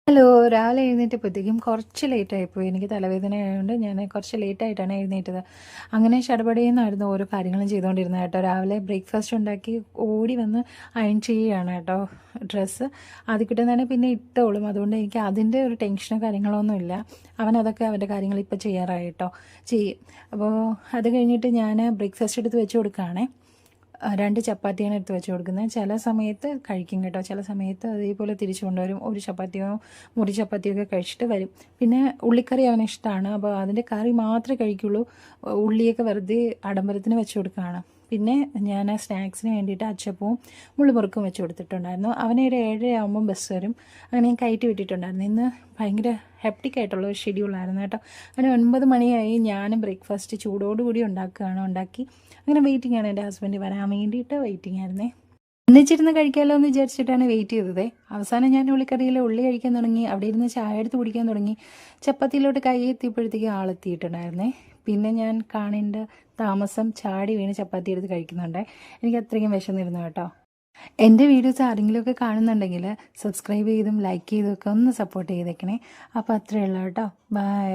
Hello, രാവിലെ എഴുന്നേറ്റപ്പോഴത്തേക്കും കുറച്ച് ലേറ്റായിപ്പോയി. എനിക്ക് തലവേദന ആയതുകൊണ്ട് ഞാൻ കുറച്ച് ലേറ്റായിട്ടാണ് എഴുന്നേറ്റത്. അങ്ങനെ ചടപടയെന്നായിരുന്നു ഓരോ കാര്യങ്ങളും ചെയ്തുകൊണ്ടിരുന്നത് കേട്ടോ. രാവിലെ ബ്രേക്ക്ഫാസ്റ്റ് ഉണ്ടാക്കി ഓടി വന്ന് അയൺ ചെയ്യുകയാണ് കേട്ടോ ഡ്രസ്സ്. ആദ്യം കിട്ടുന്നതാണ് പിന്നെ ഇട്ടോളും. അതുകൊണ്ട് എനിക്ക് അതിൻ്റെ ഒരു ടെൻഷനോ കാര്യങ്ങളൊന്നുമില്ല. അവനതൊക്കെ അവൻ്റെ കാര്യങ്ങൾ ഇപ്പോൾ ചെയ്യാറായി കേട്ടോ, ചെയ്യും. അപ്പോൾ അത് കഴിഞ്ഞിട്ട് ഞാൻ ബ്രേക്ക്ഫാസ്റ്റ് എടുത്ത് വെച്ച് കൊടുക്കുകയാണേ. 2 ചപ്പാത്തിയാണ് എടുത്ത് വെച്ച് കൊടുക്കുന്നത്. ചില സമയത്ത് കഴിക്കും കേട്ടോ, ചില സമയത്ത് അതേപോലെ തിരിച്ചു കൊണ്ടുവരും. ഒരു ചപ്പാത്തിയോ മുറി ചപ്പാത്തിയോ ഒക്കെ കഴിച്ചിട്ട് വരും. പിന്നെ ഉള്ളിക്കറി അവന് ഇഷ്ടമാണ്, അപ്പോൾ അതിൻ്റെ കറി മാത്രമേ കഴിക്കുള്ളൂ. ഉള്ളിയൊക്കെ വെറുതെ ആഡംബരത്തിന് വെച്ച് കൊടുക്കുകയാണ്. പിന്നെ ഞാൻ സ്നാക്സിന് വേണ്ടിയിട്ട് അച്ചപ്പവും മുള്ളുമുറുക്കും വെച്ച് കൊടുത്തിട്ടുണ്ടായിരുന്നു. അവനൊരു 7:30 ആകുമ്പം ബസ് വരും. അങ്ങനെ ഞാൻ കയറ്റി വിട്ടിട്ടുണ്ടായിരുന്നു. ഇന്ന് ഭയങ്കര ഹെപ്റ്റിക്കായിട്ടുള്ള ഒരു ഷെഡ്യൂളായിരുന്നു കേട്ടോ. അങ്ങനെ 9 മണിയായി. ഞാൻ ബ്രേക്ക്ഫാസ്റ്റ് ചൂടോടുകൂടി ഉണ്ടാക്കി അങ്ങനെ വെയിറ്റിംഗ് ആണ്. എൻ്റെ ഹസ്ബൻഡ് വരാൻ വേണ്ടിയിട്ട് വെയിറ്റിംഗ് ആയിരുന്നേ. ഒന്നിച്ചിരുന്ന് കഴിക്കാമല്ലോ എന്ന് വിചാരിച്ചിട്ടാണ് വെയിറ്റ് ചെയ്തത്. അവസാനം ഞാൻ ഉള്ളിക്കറിയിൽ ഉള്ളി കഴിക്കാൻ തുടങ്ങി. അവിടെ ഇരുന്ന് ചായ എടുത്ത് കുടിക്കാൻ തുടങ്ങി. ചപ്പാത്തിയിലോട്ട് കൈ എത്തിയപ്പോഴത്തേക്ക് ആളെത്തിയിട്ടുണ്ടായിരുന്നേ. പിന്നെ ഞാൻ കാണേണ്ട താമസം ചാടി വീണ് ചപ്പാത്തി എടുത്ത് കഴിക്കുന്നുണ്ട്. എനിക്ക് അത്രയ്ക്കും വിശന്നിരുന്നു കേട്ടോ. എൻ്റെ വീഡിയോസ് ആരെങ്കിലുമൊക്കെ കാണുന്നുണ്ടെങ്കിൽ സബ്സ്ക്രൈബ് ചെയ്തും ലൈക്ക് ചെയ്തും ഒക്കെ ഒന്ന് സപ്പോർട്ട് ചെയ്തേക്കണേ. അപ്പോൾ അത്രയേ ഉള്ളൂ കേട്ടോ. ബൈ.